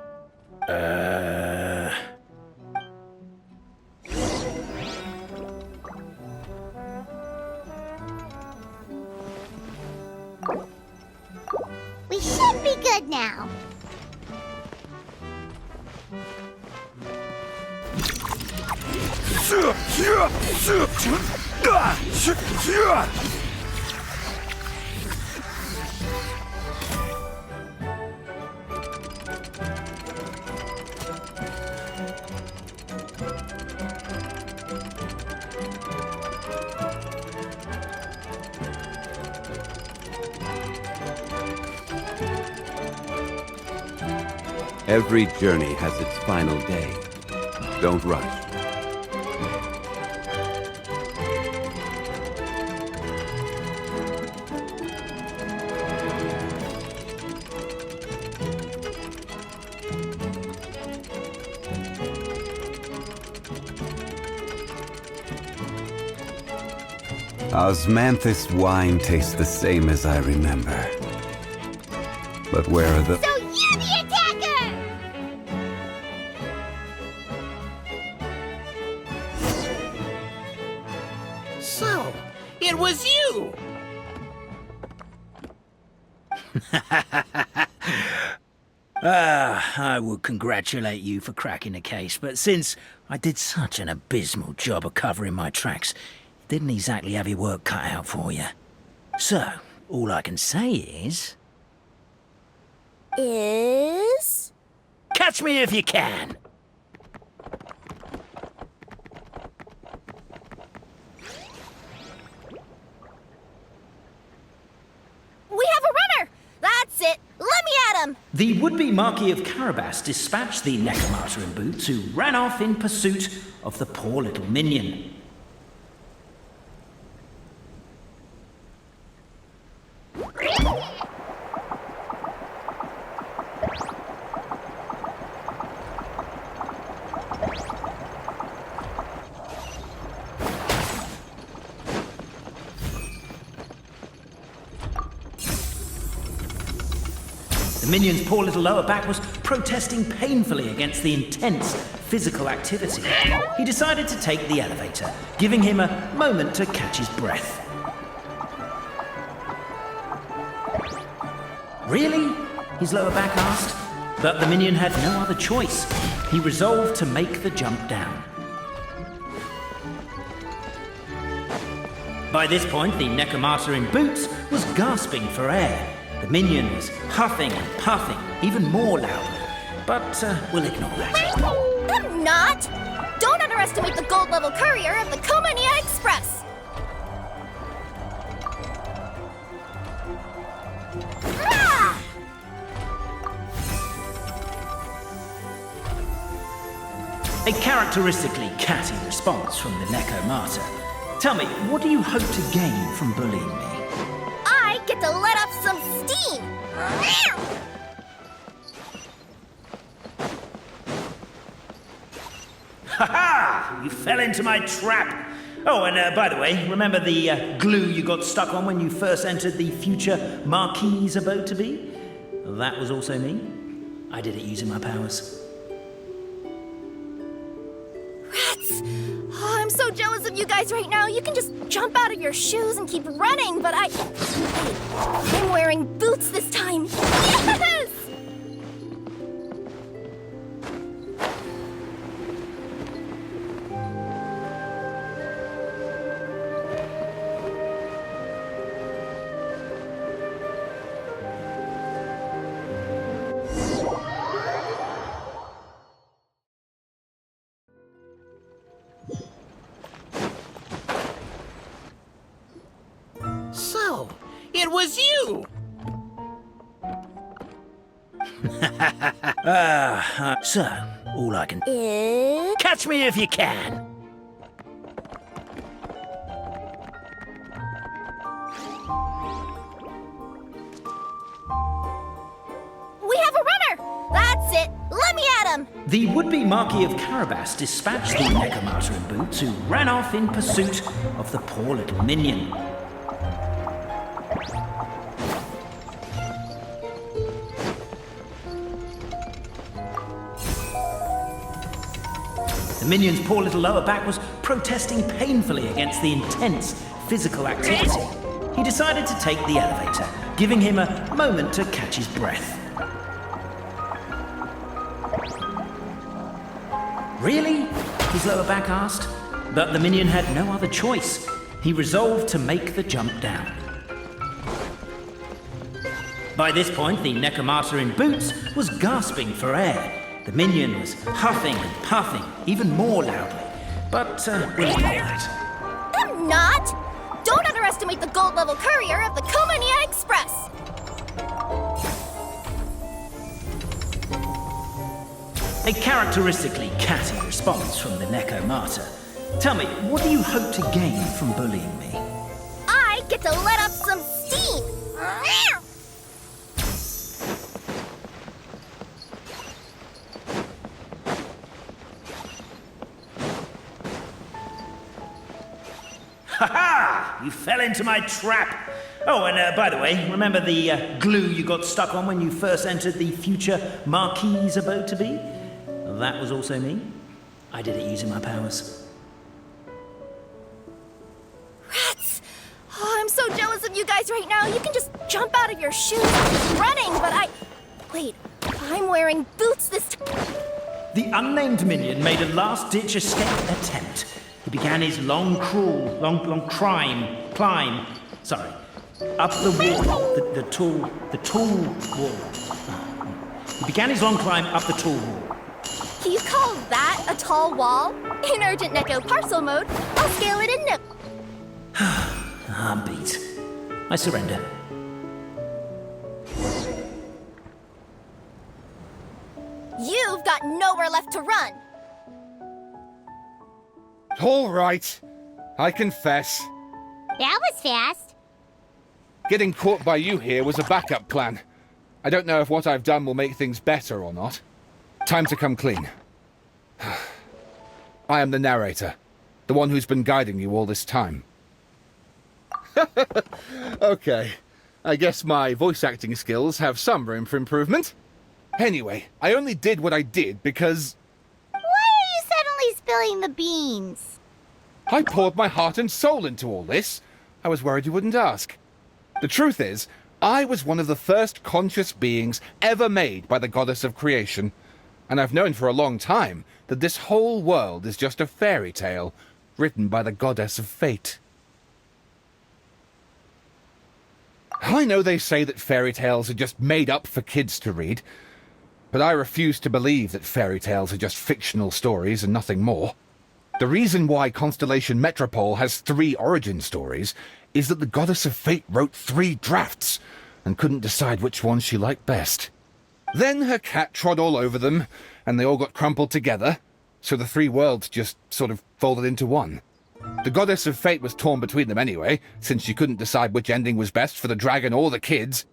S3: We should be good now.
S8: Every journey has its final day. Don't rush. Osmanthus wine tastes the same as I remember. But where are the...
S3: So you're the attacker!
S5: So, it was you!
S2: I would congratulate you for cracking the case, but since I did such an abysmal job of covering my tracks, it didn't exactly have your work cut out for you. So, all I can say is... Catch me if you can!
S1: We have a runner! That's it! Let me at him!
S2: The would-be Marquis of Carabas dispatched the Necromancer in boots, who ran off in pursuit of the poor little minion. The minion's poor little lower back was protesting painfully against the intense physical activity. He decided to take the elevator, giving him a moment to catch his breath. Really? His lower back asked. But the minion had no other choice. He resolved to make the jump down. By this point, the Necromata in boots was gasping for air. The minion was huffing and puffing, even more loudly. But we'll ignore that.
S1: I'm not! Don't underestimate the gold-level courier of the Komania Express! Ah!
S2: A characteristically catty response from the Necromata. Tell me, what do you hope to gain from bullying me?
S1: I get to let off some steam!
S2: Ha ha! You fell into my trap! Oh, and by the way, remember the glue you got stuck on when you first entered the future Marquis's abode to be? That was also me. I did it using my powers.
S1: Rats! Oh, I'm so jealous of you guys right now. You can just jump out of your shoes and keep running, but I'm wearing boots this time. Yes!
S5: So, it was you!
S2: Sir, all I can...
S5: Catch me if you can!
S1: We have a runner! That's it! Let me at him!
S2: The would-be Marquis of Carabas dispatched the Necromata in boots, who ran off in pursuit of the poor little minion. The minion's poor little lower back was protesting painfully against the intense physical activity. He decided to take the elevator, giving him a moment to catch his breath. Really? His lower back asked. But the minion had no other choice. He resolved to make the jump down. By this point, the Necromata in boots was gasping for air. The minion was huffing and puffing, even more loudly. But we'll ignore that.
S1: I'm not! Don't underestimate the gold-level courier of the Komania Express!
S2: A characteristically catty response from the Necromata. Tell me, what do you hope to gain from bullying me?
S1: I get to let off some steam!
S2: Ha ha! You fell into my trap! Oh, and by the way, remember the glue you got stuck on when you first entered the future Marquis's abode to be? That was also me. I did it using my powers.
S1: Rats! Oh, I'm so jealous of you guys right now. You can just jump out of your shoes and keep running, but Wait, I'm wearing boots this time.
S2: The unnamed minion made a last-ditch escape attempt. He began his long climb, up the wall, the tall wall. He began his long climb up the tall wall.
S1: Do you call that a tall wall? In urgent Neko parcel mode, I'll scale it in no...
S2: I'm beat. I surrender.
S1: You've got nowhere left to run.
S7: All right. I confess.
S3: That was fast.
S7: Getting caught by you here was a backup plan. I don't know if what I've done will make things better or not. Time to come clean. I am the narrator, the one who's been guiding you all this time. Okay, I guess my voice acting skills have some room for improvement. Anyway, I only did what I did because
S3: Why are you suddenly spilling the beans?
S7: I poured my heart and soul into all this. I was worried you wouldn't ask. The truth is, I was one of the first conscious beings ever made by the goddess of creation, and I've known for a long time that this whole world is just a fairy tale written by the goddess of fate. I know they say that fairy tales are just made up for kids to read, but I refuse to believe that fairy tales are just fictional stories and nothing more. The reason why Constellation Metropole has 3 origin stories is that the Goddess of Fate wrote 3 drafts and couldn't decide which one she liked best. Then her cat trod all over them, and they all got crumpled together, so the 3 worlds just sort of folded into one. The Goddess of Fate was torn between them anyway, since she couldn't decide which ending was best for the dragon or the kids.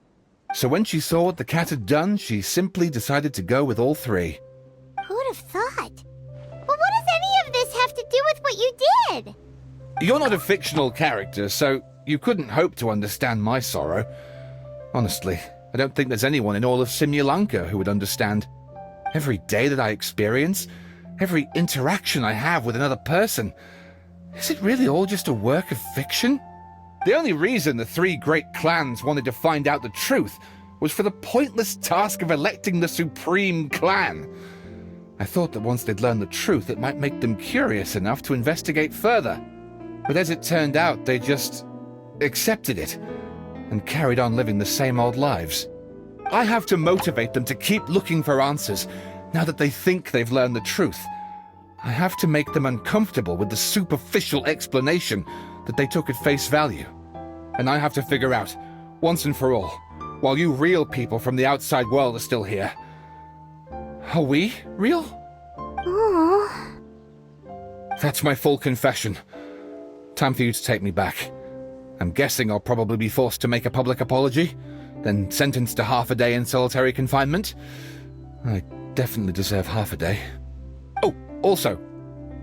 S7: So when she saw what the cat had done, she simply decided to go with all 3.
S3: Who'd have thought? But what does any of this have to do with what you did?
S7: You're not a fictional character, so you couldn't hope to understand my sorrow. Honestly, I don't think there's anyone in all of Simulanka who would understand. Every day that I experience, every interaction I have with another person, is it really all just a work of fiction? The only reason the 3 great clans wanted to find out the truth was for the pointless task of electing the supreme clan. I thought that once they'd learned the truth, it might make them curious enough to investigate further. But as it turned out, they just accepted it and carried on living the same old lives. I have to motivate them to keep looking for answers now that they think they've learned the truth. I have to make them uncomfortable with the superficial explanation that they took at face value. And I have to figure out, once and for all, while you real people from the outside world are still here, are we real?
S3: Aww.
S7: That's my full confession. Time for you to take me back. I'm guessing I'll probably be forced to make a public apology, then sentenced to half a day in solitary confinement. I definitely deserve half a day. Oh, also,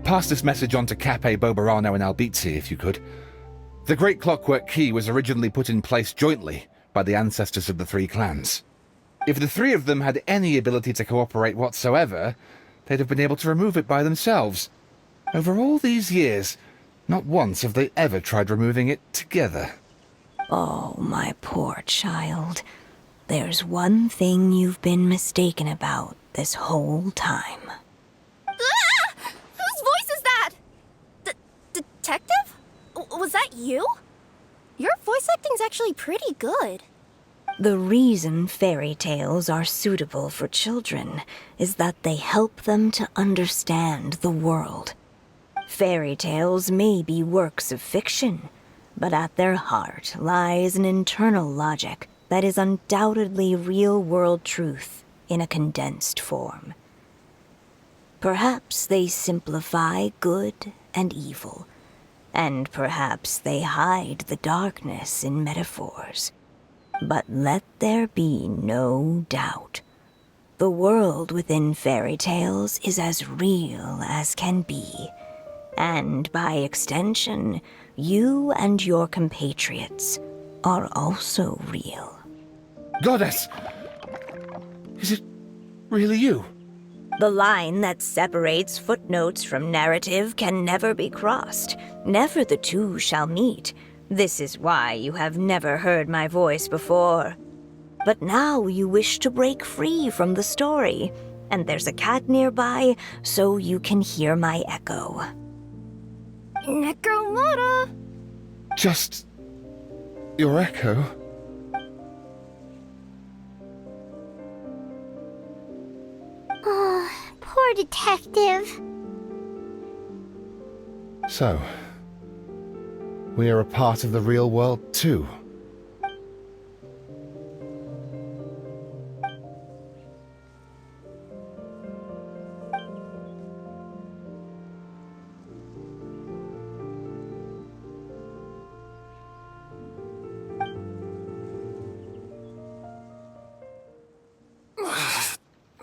S7: pass this message on to Cape, Bobarano, and Albizzi, if you could. The Great Clockwork Key was originally put in place jointly by the ancestors of the 3 clans. If the 3 of them had any ability to cooperate whatsoever, they'd have been able to remove it by themselves. Over all these years, not once have they ever tried removing it together.
S14: Oh, my poor child. There's one thing you've been mistaken about this whole time.
S1: Ah! Whose voice is that? Detective? Was that you? Your voice acting's actually pretty good.
S14: The reason fairy tales are suitable for children is that they help them to understand the world. Fairy tales may be works of fiction, but at their heart lies an internal logic that is undoubtedly real-world truth in a condensed form. Perhaps they simplify good and evil, and perhaps they hide the darkness in metaphors. But let there be no doubt. The world within fairy tales is as real as can be. And by extension, you and your compatriots are also real.
S7: Goddess! Is it really you?
S14: The line that separates footnotes from narrative can never be crossed. Never the two shall meet. This is why you have never heard my voice before. But now you wish to break free from the story, and there's a cat nearby, so you can hear my echo.
S1: Necromora!
S7: Just your echo?
S3: Oh, poor detective.
S7: So, we are a part of the real world too.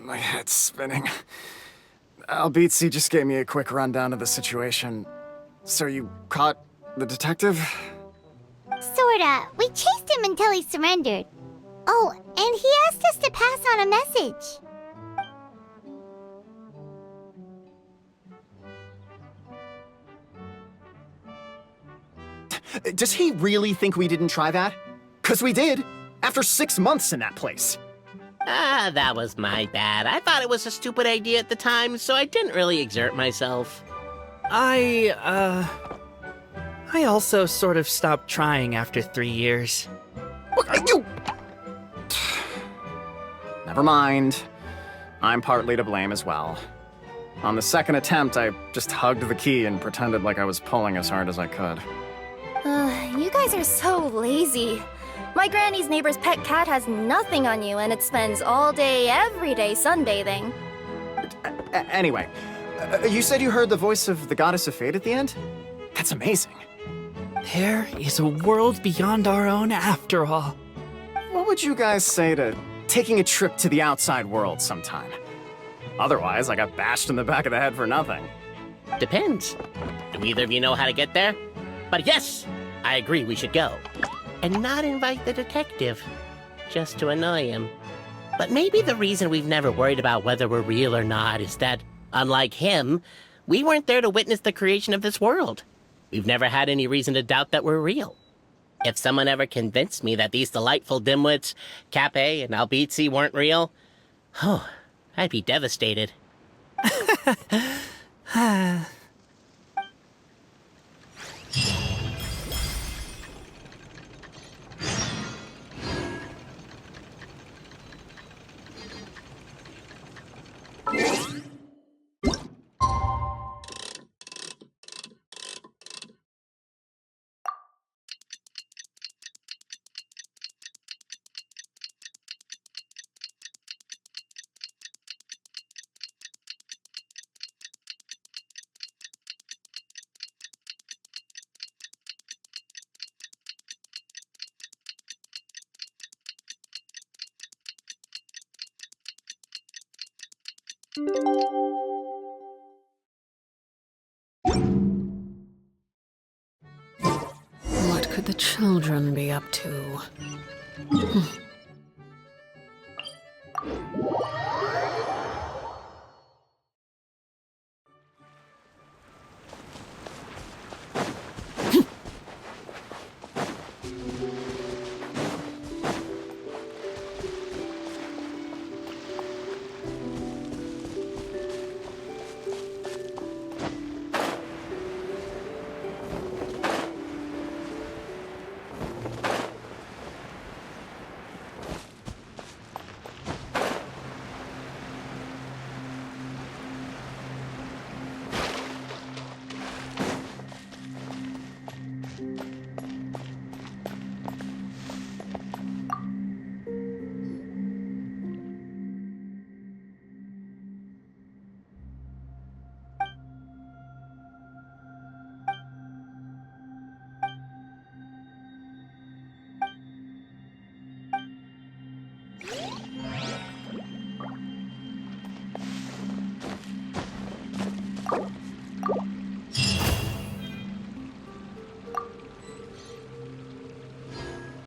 S6: My head's spinning. Albizzi just gave me a quick rundown of the situation. So you caught the detective?
S3: Sort We chased him until he surrendered. Oh, and he asked us to pass on a message.
S6: Does he really think we didn't try that? 'Cause we did, after 6 months in that place.
S5: Ah, that was my bad. I thought it was a stupid idea at the time, so I didn't really exert myself.
S4: I also sort of stopped trying after 3 years.
S6: You... Never mind. I'm partly to blame as well. On the second attempt, I just hugged the key and pretended like I was pulling as hard as I could.
S1: You guys are so lazy. My granny's neighbor's pet cat has nothing on you, and it spends all day, every day sunbathing.
S6: Anyway, you said you heard the voice of the Goddess of Fate at the end? That's amazing.
S4: There is a world beyond our own after all.
S6: What would you guys say to taking a trip to the outside world sometime? Otherwise, I got bashed in the back of the head for nothing.
S5: Depends. Do either of you know how to get there? But yes, I agree we should go. And not invite the detective, just to annoy him. But maybe the reason we've never worried about whether we're real or not is that, unlike him, we weren't there to witness the creation of this world. We've never had any reason to doubt that we're real. If someone ever convinced me that these delightful dimwits, Cape and Albizzi, weren't real, oh, I'd be devastated.
S15: What could the children be up to?